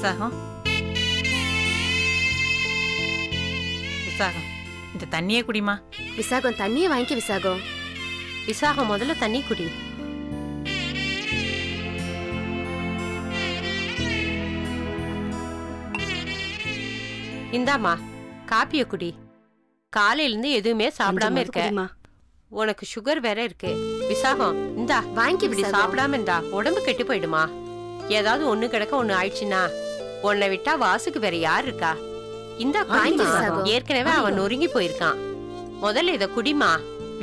விசாகம், விசாகம், இந்த தண்ணியே குடிமா. விசாகம் தண்ணியை வாங்கிக்க. விசாகம், விசாகம் முதல்ல தண்ணி குடி. இந்தாமா காப்பிய குடி. காலையில இருந்து எதுவுமே சாப்பிடாம இருக்க. உனக்கு சுகர் வேற இருக்கு. விசாகம் இந்தா வாங்கி. இப்படி சாப்பிடாம இருந்தா உடம்பு கெட்டு போயிடுமா? ஏதாவது ஒண்ணு கிடக்க ஒண்ணு ஆயிடுச்சுன்னா உன்னை விட்டா வாசுக்கு வேற யார் இருக்கா? இந்த ஏற்கனவே அவன் நொறுங்கி போயிருக்கான். முதல்ல இத குடிமா.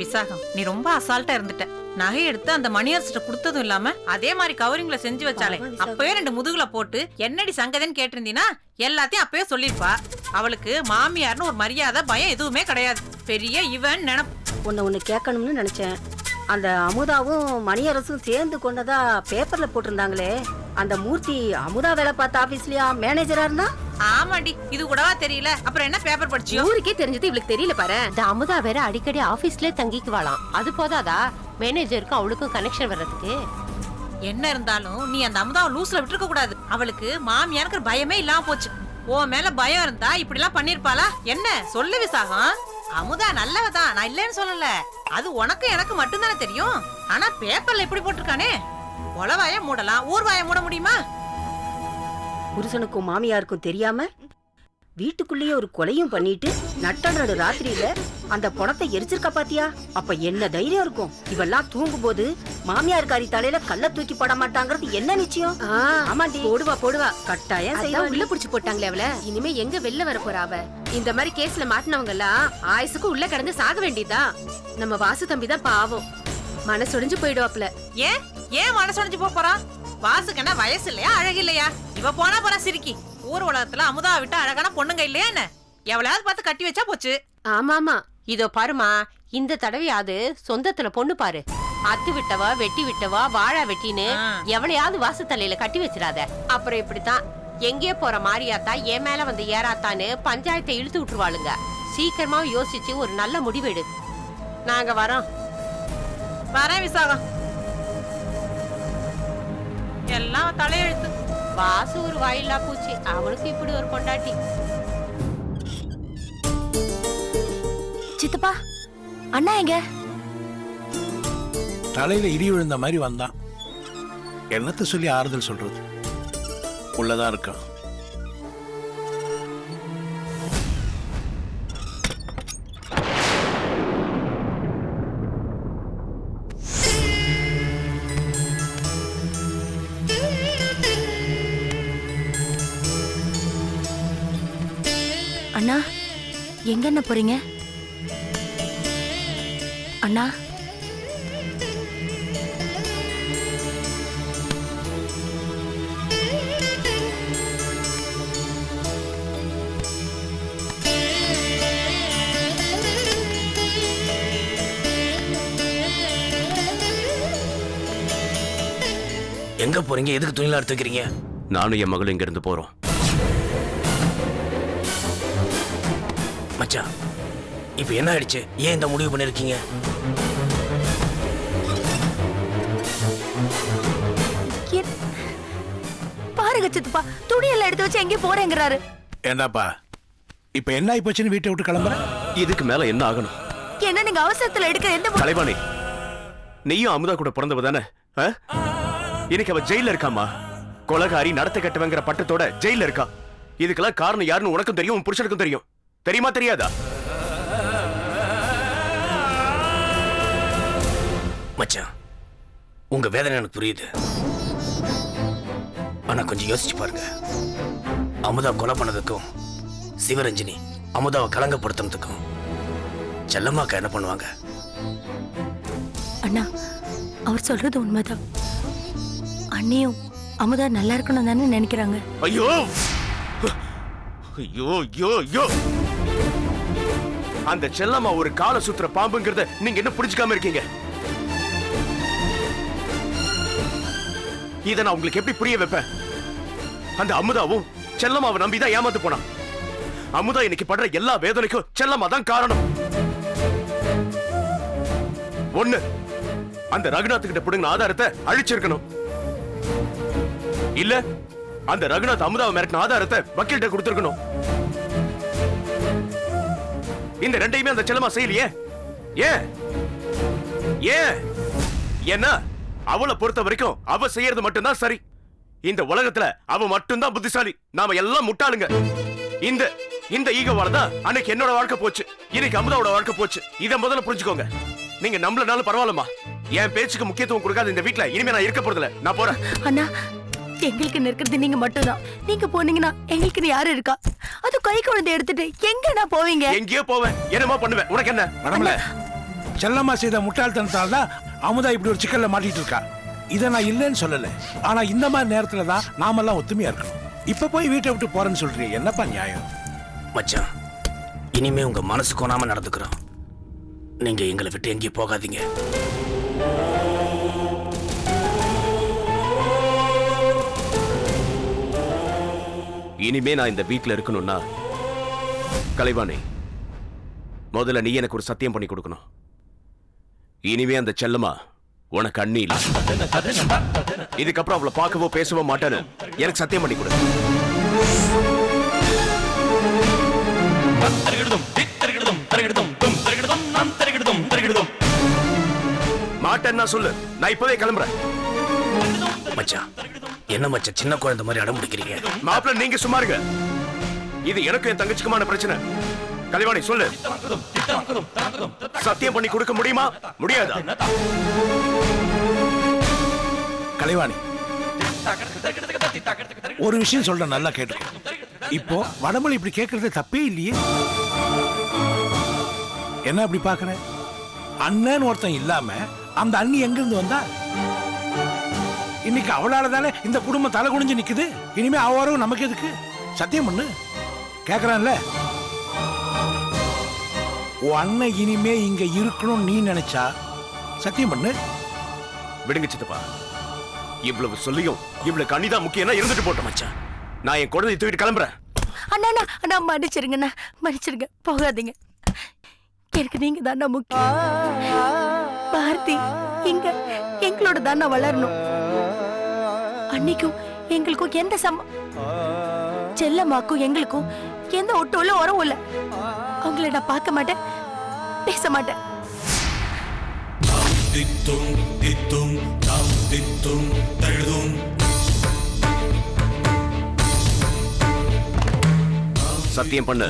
விசாகம், நீ ரொம்ப அசால்ட்டா இருந்துட்ட. நகை எடுத்து அந்த மணியரசிட்ட கொடுத்ததும் இல்லாம அதே மாதிரி கவரிங்ல செஞ்சு வச்சாலே அப்பவே 2 முதுகுல போட்டு என்னடி சங்கதன்னு கேட்டிருந்தீனா எல்லாத்தையும் அப்பவே சொல்லிருப்பா. அவளுக்கு மாமியார்னு ஒரு மரியாதை பயம் எதுவுமே கிடையாது. பெரிய இவன் நினைப்பு. ஒன்னு கேட்கணும்னு நினைச்சேன். அந்த அமுதாவும் மணியரசும் சேர்ந்து கொண்டதா பேப்பர்ல போட்டிருந்தாங்களே, அந்த மூர்த்தி அமுதா வேலை பார்த்த ஆபீஸ்லயா மேனேஜரா இருந்தா? ஆமாண்டி, இது கூடவா தெரியல? அப்புறம் என்ன பேப்பர் படிச்சியோ? ஊருக்கே தெரிஞ்சது இவளுக்கு தெரியல பாரு. இந்த அமுதா வேற அடிக்கடி ஆபீஸ்ல தங்கிக்குவாளாம். அது போதாதா மேனேஜருக்கும் அவளுக்கும் கனெக்ஷன் வர்றதுக்கு? என்ன இருந்தாலும் நீ அந்த அமுதாவை லூஸ்ல விட்டுருக்க கூடாது. அவளுக்கு மாமியாருக்கு பயமே இல்லாம போச்சு. ஓ மேல பயம் இருந்தா இப்படி எல்லாம் பண்ணிருப்பாளா என்ன? சொல்லு விசாகம். அமுதா நல்லவதான், நான் இல்லன்னு சொல்லல. அது உனக்கு எனக்கு மட்டும் தானே தெரியும். ஆனா பேப்பர்ல எப்படி போட்டிருக்கானே, உளவாய மூடலாம், ஊர்வாய மூட முடியுமா? புருஷனுக்கும் மாமியாருக்கும் தெரியாம வீட்டுக்குள்ளேயே ஒரு கொலையும் பண்ணிட்டு நட்டனோட ராத்திரியில அந்த பணத்தை எரிச்சிருக்கா பாத்தியா? அப்ப என்ன தைரியம் இருக்கும்? இவெல்லாம் தூங்கும் போது மாமியார்காரி தலையில கல்ல தூக்கி போட மாட்டாங்கிறது என்ன நிச்சயம்? ஆமாண்டி, போடுவா கட்டாயம் உள்ள புடிச்சு போட்டாங்களே அவள. இனிமே எங்க வெளில வர போறா அவ? இந்த மாதிரி கேஸ்ல மாட்டினவங்க எல்லாம் ஆயுசுக்கு உள்ள கிடந்து சாக வேண்டியதா. நம்ம வாசு தம்பி தான் பாவம், மனசொடிஞ்சு போயிடுவாப்ல. ஏன் மனசொடிஞ்சு போறான்? வாசுக்கு என்ன வயசு இல்லையா, அழகு இல்லையா? இவ போனா போறா சிரிக்கி. ஊர் உலகத்துல அமுதா விட்டு அழகான பொண்ணுங்க இல்லையா என்ன? எவ்வளவு பார்த்து கட்டி வச்சா போச்சு. ஆமாமா, இதோ பாருமா, இந்த தடவையாவது சொந்தத்துல பொண்ணு பாரு. அத்து விட்டவா வெட்டி விட்டவா வாழா வெட்டின்னு எவளையாவது வாசு தலையில கட்டி வச்சிடாத. அப்புறம் இப்படித்தான் எங்கே போற மாரியாத்தா என் மேல வந்து ஏறாத்தான்னு பஞ்சாயத்தை இழுத்து விட்டுருவாளுங்க. சீக்கிரமா யோசிச்சு ஒரு நல்ல முடிவெடு. நாங்க வரோம். வரேன் விசாகம். எல்லாம் தலையெழுத்து. வாசு ஒரு வாயில்லா பூச்சி, அவனுக்கு இப்படி ஒரு பொண்டாட்டி. சித்தப்பா, அண்ணா எங்க? தலையில இடி விழுந்த மாதிரி வந்தான். என்னத்த சொல்லி ஆறுதல் சொல்றது? உள்ளதான் இருக்கான். அண்ணா எங்க என்ன போறீங்க? அண்ணா எங்க போறீங்க? எதுக்கு துணியில எடுத்துக்கிறீங்க? நானும் என் மகளும் இங்க இருந்து போறோம். மச்சான், இப்ப என்ன ஆயிடுச்சு? ஏன் இந்த முடிவு பண்ணிருக்கீங்க? பாருங்க சித்தப்பா, துணியெல்லாம் எடுத்து வச்சு எங்கே போறேங்கிறாரு. என்னப்பா இப்ப என்ன ஆயி போச்சுன்னு வீட்டை விட்டு கிளம்புற? இதுக்கு மேல என்ன ஆகணும்? என்ன நீங்க அவசரத்துல எடுக்க எந்த கலைவாணி, நீயும் அமுதா கூட பிறந்தவ தானே? இன்னைக்கு அவ ஜெயில இருக்காமா. கொலகாரி நடத்த கட்டுவங்கிற பட்டத்தோட ஜெயில இருக்கா. இதுக்கெல்லாம் காரணம் யாருன்னு உனக்கும் தெரியும், உன் புருஷனுக்கும் தெரியும். தெரியுமா தெரியாதா? மச்சான், உங்க வேதனை எனக்கு புரியுது. ஆனா கொஞ்சம் யோசிச்சு பாருங்க. அமுதா கொலை பண்ணதுக்கும் சிவரஞ்சினி அமுதாவை கலங்கப்படுத்துறதுக்கும் செல்லம்மாக்கா என்ன பண்ணுவாங்க? அண்ணா, அவர் சொல்றது உண்மைதான். அண்ணியும் அமுதா நல்லா இருக்கணும் தானே நினைக்கிறாங்க. ஐயோ ஐயோ ஐயோ ஐயோ! அந்த செல்லம்மா ஒரு கால சுத்துற பாம்புங்கிறத நீங்க என்ன புரிஞ்சுக்காம இருக்கீங்க? இத நான் உங்களுக்கு எப்படி புரிய வைப்பேன்? அந்த அமுதாவும் செல்லம்மாவை நம்பிதான் ஏமாந்து போனான். அமுதா இன்னைக்கு படுற எல்லா வேதனைக்கும் செல்லம்மா தான் காரணம். ஒண்ணு, அந்த ரகுநாத் கிட்ட பிடுங்கின ஆதாரத்தை அழிச்சிருக்கணும். இல்ல அந்த ரகுநாத் அமுதாவை மிரட்டின ஆதாரத்தை வக்கீல்கிட்ட கொடுத்திருக்கணும். இந்த ரெண்டையுமே அந்த செல்லமா செய்யலையே. ஏன் ஏன் என்ன? அவளை பொறுத்த வரைக்கும் அவ செய்யறது மட்டும்தான் சரி. இந்த உலகத்துல அவ மட்டும்தான் புத்திசாலி, நாம எல்லாம் முட்டாளுங்க. இந்த இந்த ஈகோவால தான் அன்னைக்கு என்னோட வாழ்க்கை போச்சு, இன்னைக்கு அமுதாவோட வாழ்க்கை போச்சு. இத முதல்ல புரிஞ்சுக்கோங்க. நீங்க நம்மளனாலும் பரவாயில்லம்மா, என் பேச்சுக்கு முக்கியத்துவம் கொடுக்காத இந்த வீட்ல இனிமே நான் இருக்க போறதில்ல. நான் போறேன். அண்ணா, எங்களுக்கு இருக்கிறது நீங்க மட்டும்தான். நீங்க போனீங்கன்னா எங்களுக்கு யாரு இருக்கா? அது கை குழந்தை எடுத்துட்டு எங்கண்ணா போவீங்க? எங்கேயோ போவேன், என்னமா பண்ணுவேன், உனக்கு என்ன? மேடம்ல செல்லம்மா செய்த முட்டாள்தனத்தால தான் அமுதா இப்படி ஒரு சிக்கல்ல மாட்டிட்டு இருக்கா. இதை நான் இல்லைன்னு சொல்லல, ஆனா இந்த மாதிரி நேரத்துல தான் நாமெல்லாம் ஒத்துமையா இருக்கணும். இப்ப போய் வீட்டை விட்டு போறேன்னு சொல்றீங்க, என்னப்பா நியாயம்? மச்சான், இனிமே உங்க மனசு கோணாம நடந்துக்கிறோம். நீங்க எங்களை விட்டு எங்கேயும் போகாதீங்க. இனிமே நான் இந்த வீட்ல இருக்கணும்னா கலைவாணி, முதல்ல நீ எனக்கு ஒரு சத்தியம் பண்ணி கொடுக்கணும். இனிமே அந்த செல்லமா உனக்கு அண்ணி இல்ல. இதுக்கப்புறம் அவளை பார்க்கவோ பேசவோ மாட்டேன்னு எனக்கு சத்தியம் பண்ணி கொடு. மாட்டேன்னா சொல்லு, நான் இப்பவே கிளம்புறேன். மச்சான், என்ன மச்சான் சின்ன குழந்தை மாதிரி அடம் பிடிக்கிறீங்க? மாப்பிள்ள நீங்க சும்மா இருங்க. இது எனக்கு என் தங்கச்சிக்குமான பிரச்சனை. கலைவாணி சொல்லு, சத்தியம் பண்ணி கொடுக்க முடியுமா முடியாதா? கலைவாணி, ஒரு விஷயம் சொல்ற, நல்லா கேட்டுக்கோ. இப்போ வடமொழி இப்படி கேட்கறது தப்பே இல்லையே. என்ன அப்படி பாக்குற? அண்ணன் ஒருத்தன் இல்லாம அந்த அண்ணி எங்க இருந்து வந்தா? இன்னைக்கு அவளால தானே இந்த குடும்பம் தலை குனிஞ்சு நிக்குது. இனிமே அவரும் நமக்கு எதுக்கு? சத்தியம் பண்ணு. கேக்குறான்ல, உன் அண்ணன் இனிமே இங்க இருக்கணும் நீ நினைச்சா சத்தியம் பண்ணு. விடுங்க சித்தப்பா, இவ்வளவு சொல்லியும் இவ்வளவு கண்ணிதான் முக்கியம். இருந்துட்டு போட்டோம் மச்சான், நான் என் குழந்தையை தூக்கிட்டு கிளம்புறேன். அண்ணா அண்ணா, மன்னிச்சிருங்கண்ணா, மன்னிச்சிருங்க, போகாதீங்க. எனக்கு நீங்க தானே முக்கியம். பாரதி இங்க எங்களோட தானே வளரணும். அன்னைக்கும் எங்களுக்கும் எந்த செல்லம்மாக்கும் எங்களுக்கும் எந்த ஒட்டுல உறவும் இல்ல. அவங்கள நான் பார்க்க மாட்டேன், பேச மாட்டேன். சத்தியம் பண்ணு.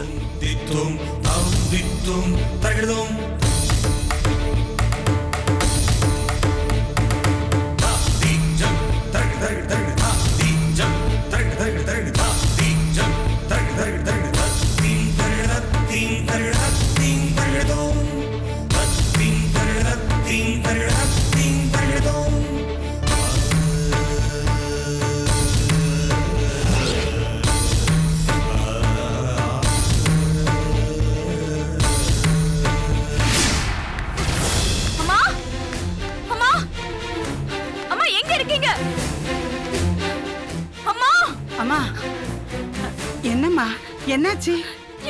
என்னம்மா, என்னாச்சு?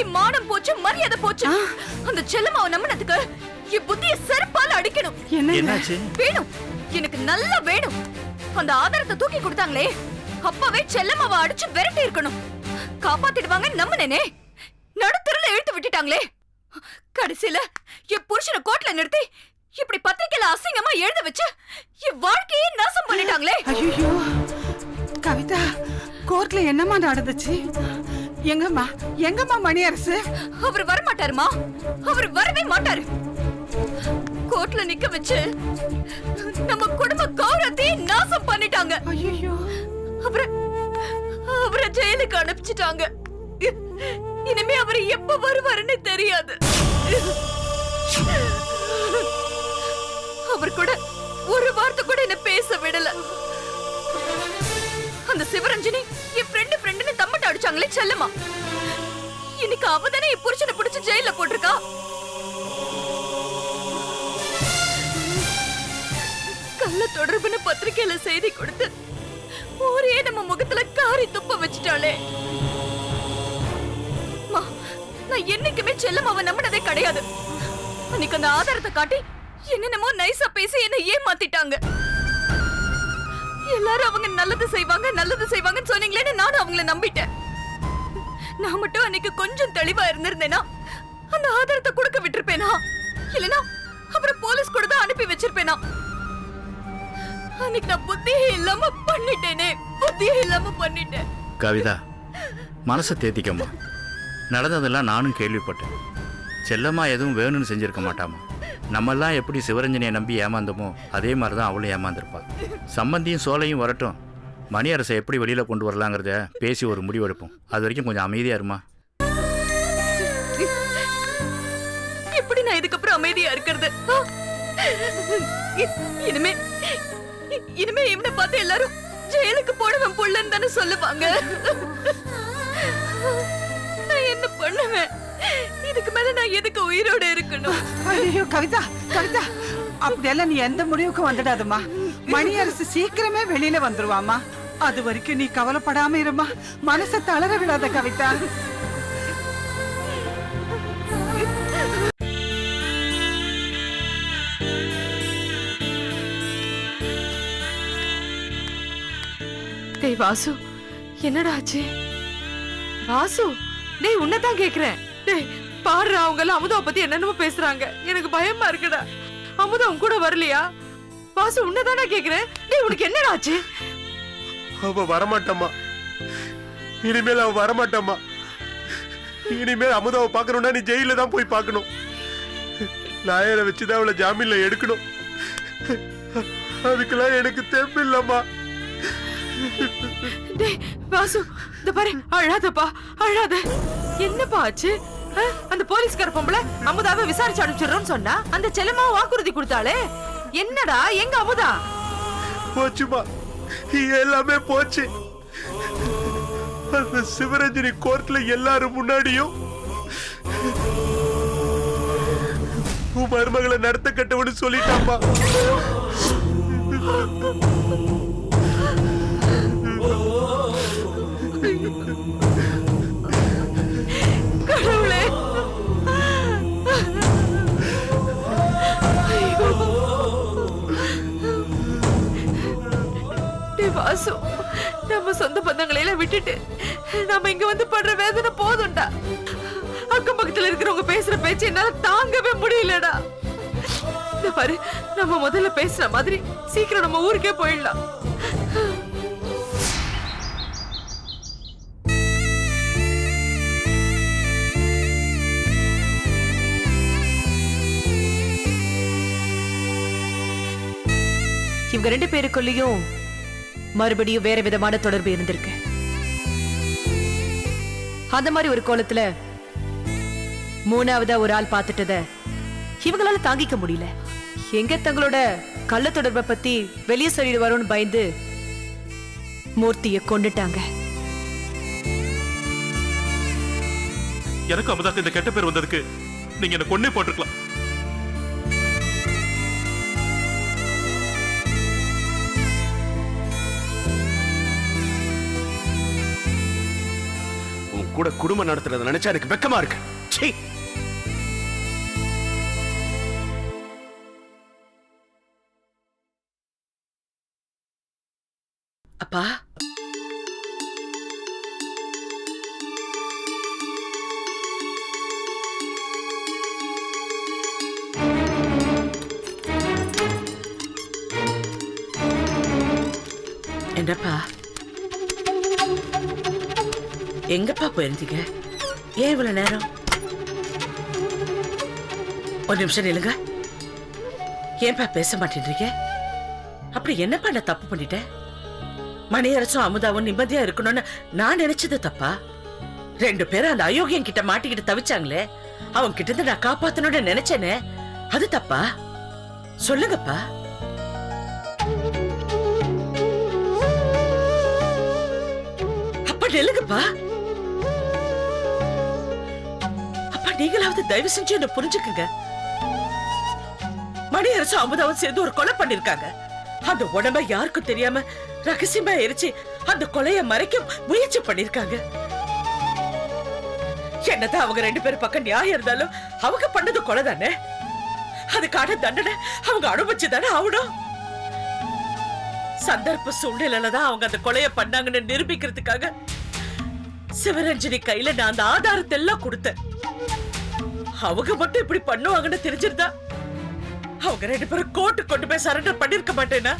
இம்மானம் போச்சு, மரியாதை போச்சு. அந்த செல்லம்மாவை நம்பினதுக்கு என் புத்திய செருப்பால அடிக்கணும். என்னாச்சு? வேணும், எனக்கு நல்லா வேணும். அந்த ஆதாரத்தை தூக்கி கொடுத்தாங்களே, அப்பவே செல்லம்மாவை அடிச்சு விரட்டி இருக்கணும். காப்பாத்திடுவாங்க நம்பினேனே, நடுத்தருல இழுத்து விட்டுட்டாங்களே. கடைசியில என் புருஷனை கோர்ட்ல நிறுத்தி இப்படி பத்திரிக்கையில அசிங்கமா எழுத வச்சு என் வாழ்க்கையே நாசம் பண்ணிட்டாங்களே. ஐயோ கவிதா, கோர்ட்ல என்னமா நடந்துச்சு? எங்கம்மா மணியரசு? அவர் வர மாட்டாருமா, அவர் வரவே மாட்டாரு. கோர்ட்ல நிக்க வச்சு நம்ம குடும்ப கௌரவத்தையே நாசம் பண்ணிட்டாங்க. ஐயோ, அவரை ஜெயிலுக்கு அனுப்பிச்சிட்டாங்க. இனிமே அவர் எப்ப வருவாருன்னு தெரியாது. அவர் கூட ஒரு வார்த்தை கூட என்ன பேச விடல. அந்த சிவரஞ்சனி என் ஃப்ரெண்டுன்னு தம்மட்ட அடிச்சாங்களே செல்லம்மா, இன்னைக்கு அவதானே என் புருஷனை பிடிச்சு ஜெயில போட்டிருக்கா. கள்ள தொடர்புன்னு பத்திரிக்கையில செய்தி கொடுத்து ஒரே நம்ம முகத்துல காரி துப்ப வச்சுட்டாளே. நான் என்னைக்குமே செல்லம்மாவை நம்பினதே கிடையாது. அன்னைக்கு அந்த ஆதாரத்தை காட்டி என்னென்னமோ நைஸா பேசி என்ன ஏமாத்திட்டாங்க. எல்லாரும் அவங்க நல்லது செய்வாங்கன்னு சொன்னீங்களேன்னு நானும் அவங்கள நம்பிட்டேன். நான் மட்டும் அன்னைக்கு கொஞ்சம் தெளிவா இருந்திருந்தேனா அந்த ஆதாரத்தை கொடுக்க விட்டுருப்பேனா, இல்லனா அப்புறம் போலீஸ் கூட தான் அனுப்பி வச்சிருப்பேனா? அன்னைக்கு நான் புத்தியே இல்லாம பண்ணிட்டேன். கவிதா, மனசை தேத்திக்கம்மா. நடந்ததெல்லாம் நானும் கேள்விப்பட்டேன். செல்லம்மா எதுவும் வேணும்னு செஞ்சிருக்க மாட்டாமா. நம்மெல்லாம் எப்படி சிவரஞ்சனியை நம்பி ஏமாந்தோமோ அதே மாதிரி தான் அவளும் ஏமாந்துருப்பா. சம்பந்தியும் சோலையும் வரட்டும், மணியரசை எப்படி வெளியில் கொண்டு வரலாங்கிறத பேசி ஒரு முடிவெடுப்போம். அது வரைக்கும் கொஞ்சம் அமைதியா இருமா. எப்படி நான் இதுக்கப்புறம் அமைதியா இருக்கிறது? இனிமே இவனை பார்த்து எல்லாரும் ஜெயிலுக்கு போனவன் புள்ளன்னு தானே சொல்லுவாங்க. நான் என்ன பண்ணுவேன்? இதுக்கு மேல நான் எதுக்கு உயிரோட இருக்கணும்? ஐயோ கவிதா, அப்படியெல்லாம் நீ எந்த முடிவுக்கும் வந்துடாதம்மா. மணியரசு சீக்கிரமே வெளியில வந்துருவாமா. அது வரைக்கும் நீ கவலைப்படாம இருமா. மனசை தளர விடாத கவிதா. டேய் வாசு, என்னடா ஆச்சு? வாசு, டேய் உன்னதான் கேக்குறேன். டேய் பாரு, அவங்க எல்லாம் அமுதாவை பத்தி என்னென்னமோ பேசுறாங்க. எனக்கு பயமா இருக்குடா. அமுதா உன் கூட வரலையா? வாசு, உன்னதானே கேக்குறேன். டேய் உனக்கு என்னடா ஆச்சு? அவ வரமாட்டம்மா. இனிமேல் அவ வரமாட்டம்மா. இனிமேல் அமுதாவை பார்க்கணும்னா நீ ஜெயில தான் போய் பார்க்கணும். லாயரை வச்சுதான் அவளை ஜாமீன்ல எடுக்கணும். அதுக்கெல்லாம் எனக்கு தெம்பு இல்லம்மா. டேய் வாசு, இந்த பாரு, அழாதப்பா, அழாத. என்னப்பா ஆச்சு? அந்த போலீஸ்கார பொம்பளை அமுதாவை விசாரிச்சு அனுப்பிச்சிடுறோம்னு சொன்னா அந்த செல்லம்மா வாக்குறுதி கொடுத்தாளே, என்னடா? எங்க அமுதா? போச்சுமா, எல்லாமே போச்சு. அந்த சிவரஞ்சனி கோர்ட்ல எல்லாரும் முன்னாடியும் உன் மருமகளை நடத்த கட்டவனு சொல்லிட்டாமா. கடவுளே, வாசு, நம்ம சொந்த பந்தங்களையெல்லாம் விட்டுட்டு நம்ம இங்க வந்து படுற வேதனை போதும்டா. அக்கம் பக்கத்துல இருக்கிறவங்க பேசுற பேச்சு என்னால தாங்கவே முடியலடா. இந்த பாரு, நம்ம முதல்ல பேசுற மாதிரி சீக்கிரம் நம்ம ஊருக்கே போயிடலாம். இவங்க 2 பேருக்குள்ளயும் மறுபடியும் வேற விதமான தொடர்பு இருந்திருக்கு. அந்த மாதிரி ஒரு கோலத்துல 3ஆவதா ஒரு ஆள் பார்த்துட்டத இவங்களால தாங்கிக்க முடியல. எங்க தங்களோட கள்ள தொடர்பை பத்தி வெளியே சொல்லிடுவாரோன்னு பயந்து மூர்த்திய கொண்டுட்டாங்க. எனக்கு அமுதாக்கு இந்த கெட்ட பேர் வந்ததுக்கு நீங்க என்ன கொன்னே போட்டிருக்கலாம். கூட குடும்பம் நடத்துறத நினைச்சா எனக்கு வெக்கமா இருக்கு. அப்பா, என்னப்பா, எங்கப்பா போயிருந்தீங்க? ஏன் இவ்வளவு நேரம்? ஒரு நிமிஷம் நில்லுங்க. ஏன்பா பேச மாட்டேன்றீங்க? அப்படி என்னப்பா நான் தப்பு பண்ணிட்டேன்? மணியரசும் அமுதாவும் நிம்மதியா இருக்கணும்னு நான் நினைச்சது தப்பா? 2 பேரும் அந்த அயோக்கியம் கிட்ட மாட்டிக்கிட்டு தவிச்சாங்களே, அவங்க கிட்ட இருந்து நான் காப்பாத்தணும்னு நினைச்சேனே, அது தப்பா? சொல்லுங்கப்பா. அப்ப நில்லுங்கப்பா. நீங்களாவது தயவு செஞ்சு என்ன புரிஞ்சுக்குங்க. மணியரசு அமுதாவும் சேர்ந்து ஒரு கொலை பண்ணிருக்காங்க. அந்த உடம்ப யாருக்கும் தெரியாம ரகசியமா எரிச்சு அந்த கொலையை மறைக்க முயற்சி பண்ணிருக்காங்க. என்னதான் அவங்க 2 பேரும் பக்கம் நியாயம் இருந்தாலும் அவங்க பண்ணது கொலை தானே. அதுக்கான தண்டனை அவங்க அனுபவிச்சுதானே ஆகணும். சந்தர்ப்ப சூழ்நிலையில தான் அவங்க அந்த கொலைய பண்ணாங்கன்னு நிரூபிக்கிறதுக்காக சிவரஞ்சனி கையில நான் அந்த ஆதாரத்தை எல்லாம் கொடுத்தேன். அவங்க மட்டும் இப்படி பண்ணுவாங்கன்னு தெரிஞ்சிருந்தா அவங்க 2 பேரும் கோர்ட்டு கொண்டு போய் சரண்டர் பண்ணிருக்க மாட்டேனா?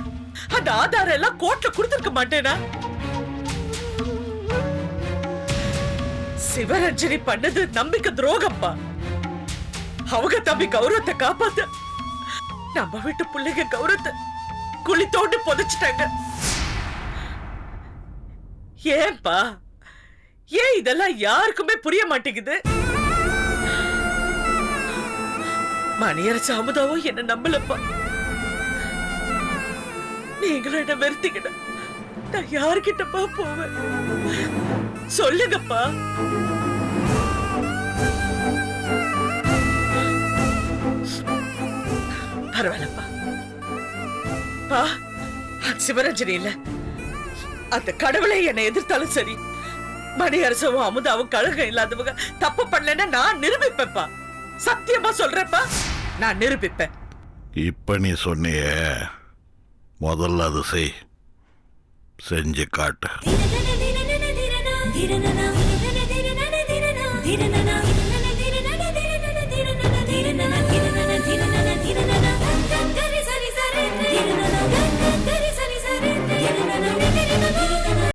அந்த ஆதாரம் எல்லாம் கோர்ட்ல கொடுத்திருக்க மாட்டேனா? சிவரஞ்சனி பண்ணது நம்பிக்கை துரோகம்ப்பா. அவங்க தம்பி கௌரவத்தை காப்பாத்த நம்ம வீட்டு பிள்ளைங்க கௌரவத்தை குழி தோண்டி புதைச்சிட்டாங்க. ஏன்பா ஏன் இதெல்லாம் யாருக்குமே புரிய மாட்டேங்குது? மணியரசு அமுதாவும் என்ன நம்பலப்பா. நீங்களும் என்ன வெறுத்தீங்கன்னா நான் யாருக்கிட்டப்பா போவேன்? சொல்லுங்கப்பா. பரவாயில்லப்பா. பா, சிவரஞ்சனி இல்ல, அந்த கடவுளை என்னை எதிர்த்தாலும் சரி, மணியரசவும் அமுதாவும் கழகம் இல்லாதவங்க தப்பு பண்ணலன்னா நான் நிரூபிப்பேன்ப்பா. சத்தியமா சொல்றேன்ப்பா, நான் நிரூபிப்பேன். இப்ப நீ சொன்னியே, முதல்ல அது செஞ்சு காட்டு.